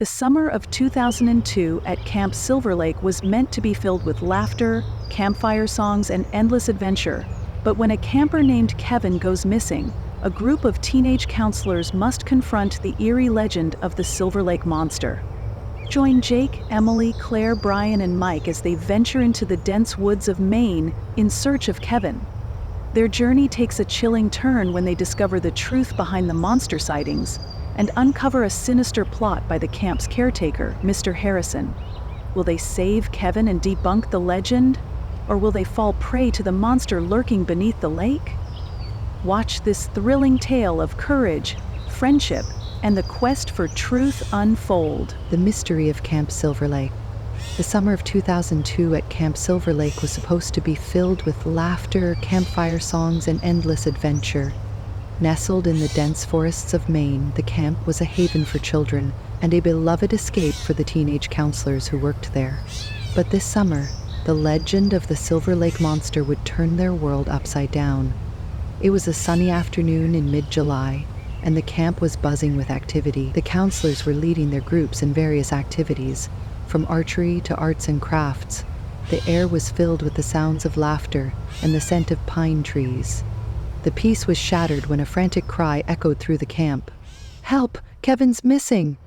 The summer of 2002 at Camp Silver Lake was meant to be filled with laughter, campfire songs, and endless adventure. But when a camper named Kevin goes missing, a group of teenage counselors must confront the eerie legend of the Silver Lake Monster. Join Jake, Emily, Claire, Brian, and Mike as they venture into the dense woods of Maine in search of Kevin. Their journey takes a chilling turn when they discover the truth behind the monster sightings and uncover a sinister plot by the camp's caretaker, Mr. Harrison. Will they save Kevin and debunk the legend? Or will they fall prey to the monster lurking beneath the lake? Watch this thrilling tale of courage, friendship, and the quest for truth unfold. The mystery of Camp Silver Lake. The summer of 2002 at Camp Silver Lake was supposed to be filled with laughter, campfire songs, and endless adventure. Nestled in the dense forests of Maine, the camp was a haven for children and a beloved escape for the teenage counselors who worked there. But this summer, the legend of the Silver Lake Monster would turn their world upside down. It was a sunny afternoon in mid-July, and the camp was buzzing with activity. The counselors were leading their groups in various activities, from archery to arts and crafts. The air was filled with the sounds of laughter and the scent of pine trees. The peace was shattered when a frantic cry echoed through the camp. "Help! Kevin's missing!"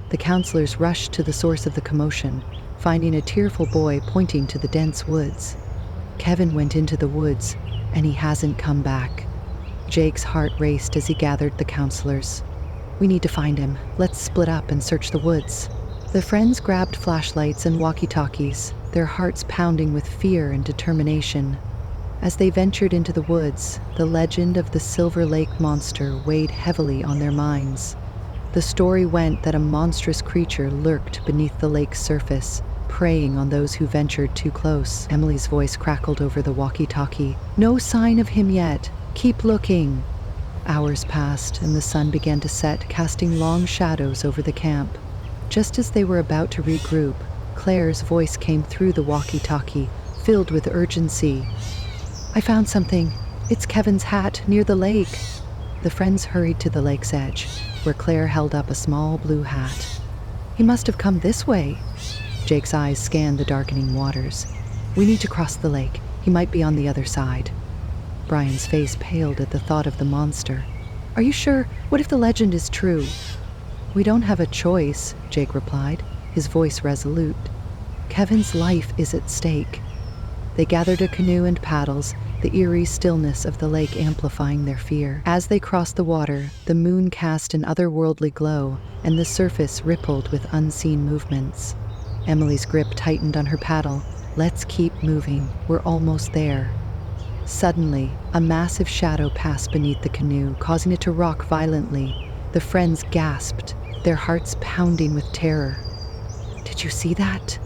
The counselors rushed to the source of the commotion, finding a tearful boy pointing to the dense woods. Kevin went into the woods, and he hasn't come back. Jake's heart raced as he gathered the counselors. "We need to find him. Let's split up and search the woods." The friends grabbed flashlights and walkie-talkies, their hearts pounding with fear and determination. As they ventured into the woods, the legend of the Silver Lake Monster weighed heavily on their minds. The story went that a monstrous creature lurked beneath the lake's surface, preying on those who ventured too close. Emily's voice crackled over the walkie-talkie. "No sign of him yet. Keep looking." Hours passed, and the sun began to set, casting long shadows over the camp. Just as they were about to regroup, Claire's voice came through the walkie-talkie, filled with urgency. "I found something. It's Kevin's hat near the lake." The friends hurried to the lake's edge, where Claire held up a small blue hat. "He must have come this way." Jake's eyes scanned the darkening waters. "We need to cross the lake. He might be on the other side." Brian's face paled at the thought of the monster. "Are you sure? What if the legend is true?" "We don't have a choice," Jake replied, his voice resolute. "Kevin's life is at stake." They gathered a canoe and paddles, the eerie stillness of the lake amplifying their fear. As they crossed the water, the moon cast an otherworldly glow, and the surface rippled with unseen movements. Emily's grip tightened on her paddle. "Let's keep moving. We're almost there." Suddenly, a massive shadow passed beneath the canoe, causing it to rock violently. The friends gasped, their hearts pounding with terror. "Did you see that?"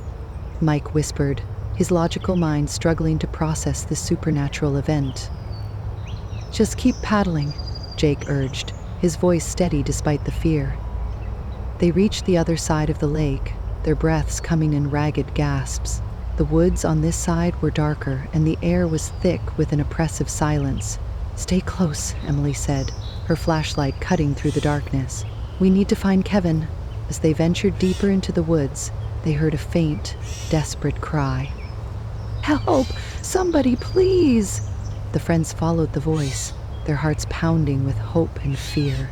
Mike whispered, his logical mind struggling to process this supernatural event. "Just keep paddling," Jake urged, his voice steady despite the fear. They reached the other side of the lake, their breaths coming in ragged gasps. The woods on this side were darker, and the air was thick with an oppressive silence. "Stay close," Emily said, her flashlight cutting through the darkness. "We need to find Kevin." As they ventured deeper into the woods, they heard a faint, desperate cry. "Help! Somebody, please!" The friends followed the voice, their hearts pounding with hope and fear.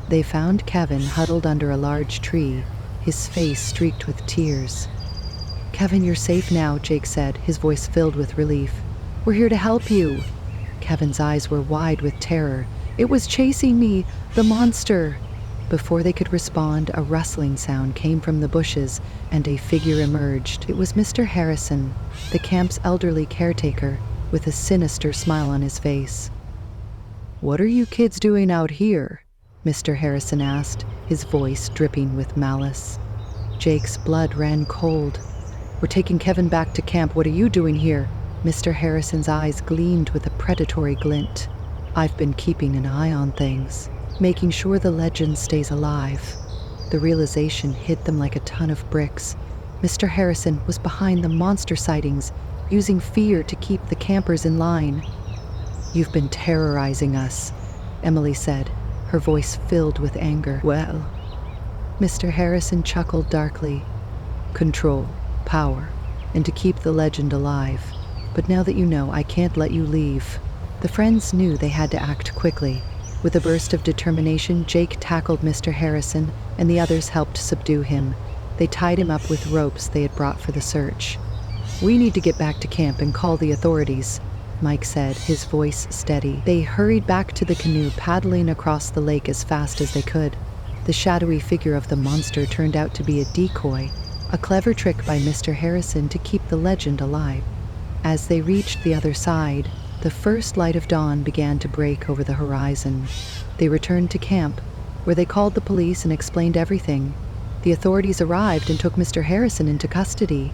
They found Kevin huddled under a large tree, his face streaked with tears. "Kevin, you're safe now," Jake said, his voice filled with relief. "We're here to help you." Kevin's eyes were wide with terror. "It was chasing me! The monster!" Before they could respond, a rustling sound came from the bushes, and a figure emerged. It was Mr. Harrison, the camp's elderly caretaker, with a sinister smile on his face. "What are you kids doing out here?" Mr. Harrison asked, his voice dripping with malice. Jake's blood ran cold. "We're taking Kevin back to camp. What are you doing here?" Mr. Harrison's eyes gleamed with a predatory glint. "I've been keeping an eye on things, making sure the legend stays alive." The realization hit them like a ton of bricks. Mr. Harrison was behind the monster sightings, using fear to keep the campers in line. "You've been terrorizing us," Emily said, her voice filled with anger. Mr. Harrison chuckled darkly. Control, power, and to keep the legend alive. But now that you know, I can't let you leave. The friends knew they had to act quickly. With a burst of determination, Jake tackled Mr. Harrison, and the others helped subdue him. They tied him up with ropes they had brought for the search. We need to get back to camp and call the authorities, Mike said, his voice steady. They hurried back to the canoe, paddling across the lake as fast as they could. The shadowy figure of the monster turned out to be a decoy, a clever trick by Mr. Harrison to keep the legend alive. As they reached the other side, the first light of dawn began to break over the horizon. They returned to camp, where they called the police and explained everything. The authorities arrived and took Mr. Harrison into custody.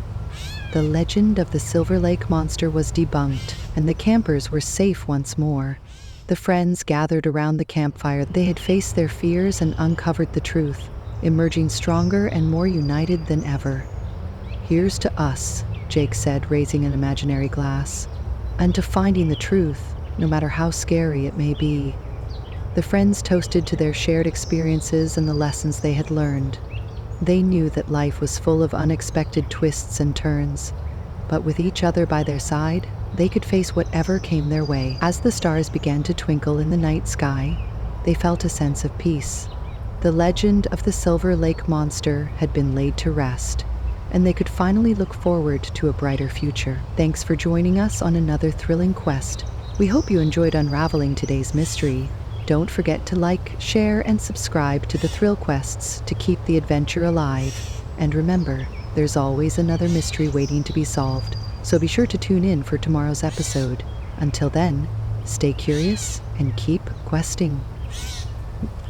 The legend of the Silver Lake monster was debunked, and the campers were safe once more. The friends gathered around the campfire. They had faced their fears and uncovered the truth, emerging stronger and more united than ever. Here's to us, Jake said, raising an imaginary glass, and to finding the truth, no matter how scary it may be. The friends toasted to their shared experiences and the lessons they had learned. They knew that life was full of unexpected twists and turns, but with each other by their side, they could face whatever came their way. As the stars began to twinkle in the night sky, they felt a sense of peace. The legend of the Silver Lake monster had been laid to rest, and they could finally look forward to a brighter future. Thanks for joining us on another thrilling quest. We hope you enjoyed unraveling today's mystery. Don't forget to like, share, and subscribe to the Thrill Quests to keep the adventure alive. And remember, there's always another mystery waiting to be solved, so be sure to tune in for tomorrow's episode. Until then, stay curious and keep questing.